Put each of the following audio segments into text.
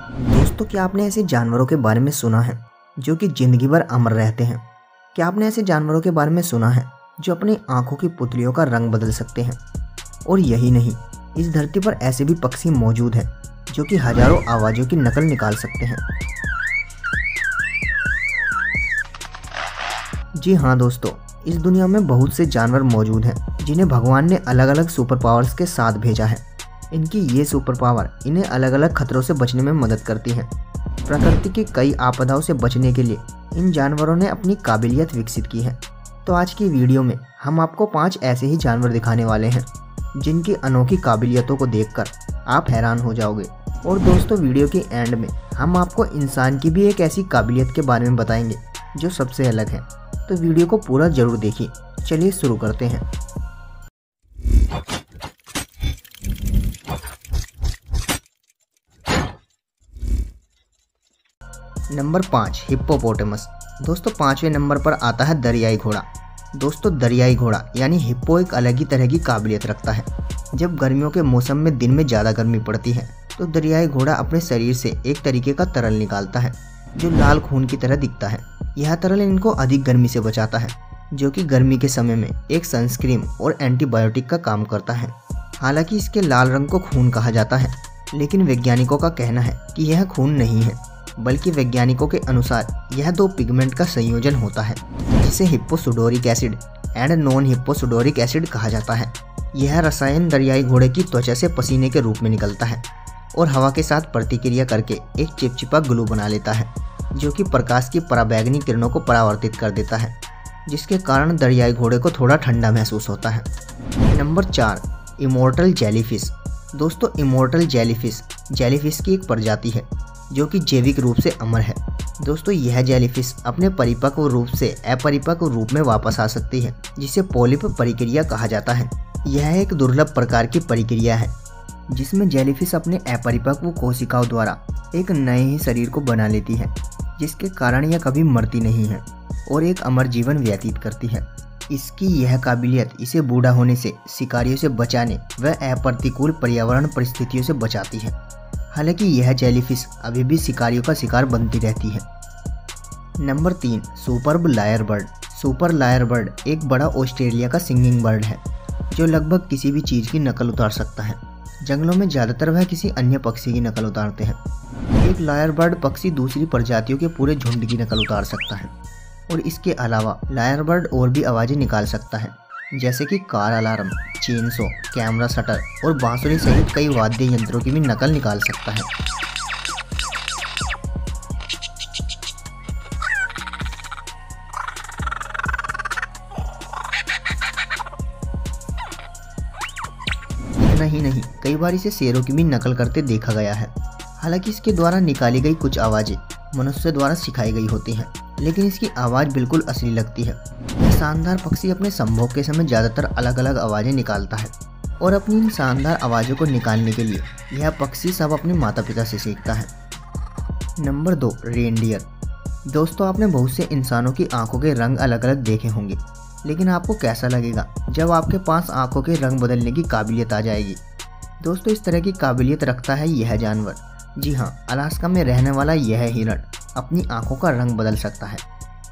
दोस्तों, क्या आपने ऐसे जानवरों के बारे में सुना है जो कि जिंदगी भर अमर रहते हैं? क्या आपने ऐसे जानवरों के बारे में सुना है जो अपनी आंखों की पुतलियों का रंग बदल सकते हैं? और यही नहीं, इस धरती पर ऐसे भी पक्षी मौजूद हैं जो कि हजारों आवाज़ों की नकल निकाल सकते हैं। जी हाँ दोस्तों, इस दुनिया में बहुत से जानवर मौजूद हैं जिन्हें भगवान ने अलग अलग सुपर पावर्स के साथ भेजा है। इनकी ये सुपर पावर इन्हें अलग अलग खतरों से बचने में मदद करती है। प्रकृति की कई आपदाओं से बचने के लिए इन जानवरों ने अपनी काबिलियत विकसित की है। तो आज की वीडियो में हम आपको 5 ऐसे ही जानवर दिखाने वाले हैं जिनकी अनोखी काबिलियतों को देखकर आप हैरान हो जाओगे। और दोस्तों, वीडियो के एंड में हम आपको इंसान की भी एक ऐसी काबिलियत के बारे में बताएंगे जो सबसे अलग है। तो वीडियो को पूरा जरूर देखिए। चलिए शुरू करते हैं। Number 5, hippopotamus. दोस्तों, 5वें नंबर पर आता है दरियाई घोड़ा। दोस्तों, दरियाई घोड़ा यानी हिप्पो एक अलग ही तरह की काबिलियत रखता है। जब गर्मियों के मौसम में दिन में ज़्यादा गर्मी पड़ती है तो दरियाई घोड़ा अपने शरीर से एक तरीके का तरल निकालता है जो लाल खून की तरह दिखता है। यह तरल इनको अधिक गर्मी से बचाता है, जो कि गर्मी के समय में एक सनस्क्रीन और एंटीबायोटिक का काम करता है। हालांकि इसके लाल रंग को खून कहा जाता है, लेकिन वैज्ञानिकों का कहना है कि यह खून नहीं है, बल्कि वैज्ञानिकों के अनुसार यह 2 पिगमेंट का संयोजन होता है जिसे हिप्पोसुडोरिक एसिड एंड नॉन हिप्पोसुडोरिक एसिड कहा जाता है। यह रसायन दरियाई घोड़े की त्वचा से पसीने के रूप में निकलता है और हवा के साथ प्रतिक्रिया करके एक चिपचिपा ग्लू बना लेता है, जो कि प्रकाश की पराबैंगनी किरणों को परावर्तित कर देता है, जिसके कारण दरियाई घोड़े को थोड़ा ठंडा महसूस होता है। Number 4, immortal jellyfish. दोस्तों, इमोर्टल जेलीफिश की एक प्रजाति है जो कि जैविक रूप से अमर है। दोस्तों, यह जेलीफिश अपने परिपक्व रूप से अपरिपक्व रूप में वापस आ सकती है, जिसे पॉलिप प्रक्रिया कहा जाता है। यह एक दुर्लभ प्रकार की प्रक्रिया है जिसमें जेलीफिश अपने अपरिपक्व कोशिकाओं द्वारा एक नए ही शरीर को बना लेती है, जिसके कारण यह कभी मरती नहीं है और एक अमर जीवन व्यतीत करती है। इसकी यह काबिलियत इसे बूढ़ा होने से, शिकारियों से बचाने व अप्रतिकूल पर्यावरण परिस्थितियों से बचाती है। हालांकि यह जेलीफिश अभी भी शिकारियों का शिकार बनती रहती है। Number 3, superb lyre bird. Super lyre bird एक बड़ा ऑस्ट्रेलिया का सिंगिंग बर्ड है जो लगभग किसी भी चीज़ की नकल उतार सकता है। जंगलों में ज़्यादातर वह किसी अन्य पक्षी की नकल उतारते हैं। एक लायर बर्ड पक्षी दूसरी प्रजातियों के पूरे झुंड की नकल उतार सकता है। और इसके अलावा लायर बर्ड और भी आवाज़ें निकाल सकता है, जैसे कि car alarm, chainsaw, camera shutter और बांसुरी सहित कई वाद्य यंत्रों की भी नकल निकाल सकता है। इतना ही नहीं, कई बार इसे शेरों की भी नकल करते देखा गया है। हालांकि इसके द्वारा निकाली गई कुछ आवाज़ें मनुष्य द्वारा सिखाई गई होती हैं, लेकिन इसकी आवाज़ बिल्कुल असली लगती है। यह शानदार पक्षी अपने संभोग के समय ज़्यादातर अलग अलग आवाज़ें निकालता है और अपनी इन शानदार आवाज़ों को निकालने के लिए यह पक्षी सब अपने माता पिता से सीखता है। Number 2, reindeer. दोस्तों, आपने बहुत से इंसानों की आंखों के रंग अलग अलग देखे होंगे, लेकिन आपको कैसा लगेगा जब आपके पास आंखों के रंग बदलने की काबिलियत आ जाएगी? दोस्तों, इस तरह की काबिलियत रखता है यह जानवर। जी हाँ, अलास्का में रहने वाला यह हिरण अपनी आंखों का रंग बदल सकता है।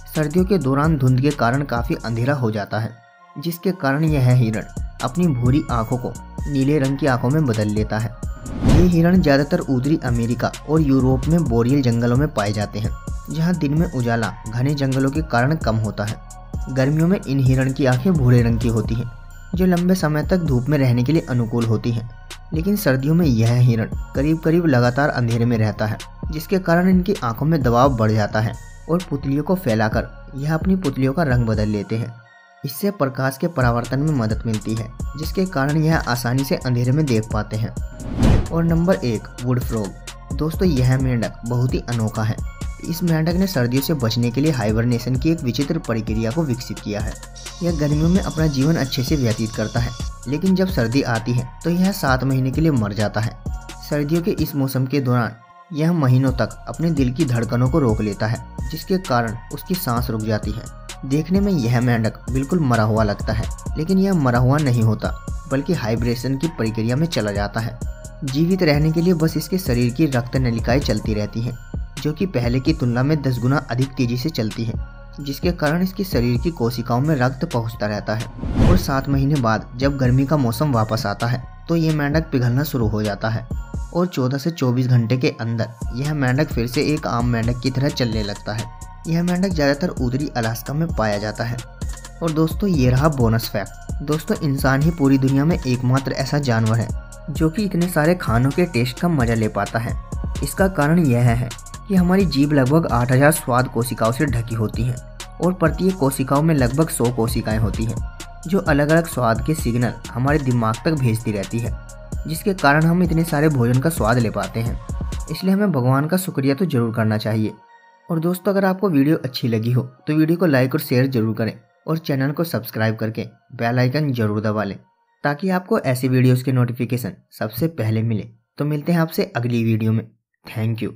सर्दियों के दौरान धुंध के कारण काफ़ी अंधेरा हो जाता है, जिसके कारण यह हिरण अपनी भूरी आंखों को नीले रंग की आंखों में बदल लेता है। ये हिरण ज़्यादातर उत्तरी अमेरिका और यूरोप में बोरियल जंगलों में पाए जाते हैं, जहाँ दिन में उजाला घने जंगलों के कारण कम होता है। गर्मियों में इन हिरण की आंखें भूरे रंग की होती हैं, जो लंबे समय तक धूप में रहने के लिए अनुकूल होती हैं। लेकिन सर्दियों में यह हिरण करीब करीब लगातार अंधेरे में रहता है, जिसके कारण इनकी आंखों में दबाव बढ़ जाता है और पुतलियों को फैलाकर यह अपनी पुतलियों का रंग बदल लेते हैं। इससे प्रकाश के परावर्तन में मदद मिलती है, जिसके कारण यह आसानी से अंधेरे में देख पाते हैं। और नंबर 1, वुड फ्रॉग। दोस्तों, यह मेंढक बहुत ही अनोखा है। इस मेंढक ने सर्दियों से बचने के लिए हाइबरनेशन की एक विचित्र प्रक्रिया को विकसित किया है। यह गर्मियों में अपना जीवन अच्छे से व्यतीत करता है, लेकिन जब सर्दी आती है तो यह 7 महीने के लिए मर जाता है। सर्दियों के इस मौसम के दौरान यह महीनों तक अपने दिल की धड़कनों को रोक लेता है, जिसके कारण उसकी सांस रुक जाती है। देखने में यह मेंढक बिल्कुल मरा हुआ लगता है, लेकिन यह मरा हुआ नहीं होता, बल्कि हाइब्रेशन की प्रक्रिया में चला जाता है। जीवित रहने के लिए बस इसके शरीर की रक्त नलिकाएं चलती रहती हैं, जो कि पहले की तुलना में 10 गुना अधिक तेजी से चलती हैं, जिसके कारण इसके शरीर की कोशिकाओं में रक्त पहुंचता रहता है। और 7 महीने बाद जब गर्मी का मौसम वापस आता है तो ये मेंढक पिघलना शुरू हो जाता है और 14 से 24 घंटे के अंदर यह मेंढक फिर से एक आम मेंढक की तरह चलने लगता है। यह मेंढक ज़्यादातर उत्तरी अलास्का में पाया जाता है। और दोस्तों ये रहा बोनस फैक्ट। दोस्तों इंसान ही पूरी दुनिया में एकमात्र ऐसा जानवर है जो कि इतने सारे खानों के टेस्ट का मजा ले पाता है। इसका कारण यह है कि हमारी जीभ लगभग 8000 स्वाद कोशिकाओं से ढकी होती है और प्रत्येक कोशिकाओं में लगभग 100 कोशिकाएं होती हैं, जो अलग अलग स्वाद के सिग्नल हमारे दिमाग तक भेजती रहती है, जिसके कारण हम इतने सारे भोजन का स्वाद ले पाते हैं। इसलिए हमें भगवान का शुक्रिया तो जरूर करना चाहिए। और दोस्तों अगर आपको वीडियो अच्छी लगी हो तो वीडियो को लाइक और शेयर जरूर करें और चैनल को सब्सक्राइब करके बेल आइकन जरूर दबा लें, ताकि आपको ऐसी वीडियोस के नोटिफिकेशन सबसे पहले मिले। तो मिलते हैं आपसे अगली वीडियो में। Thank you.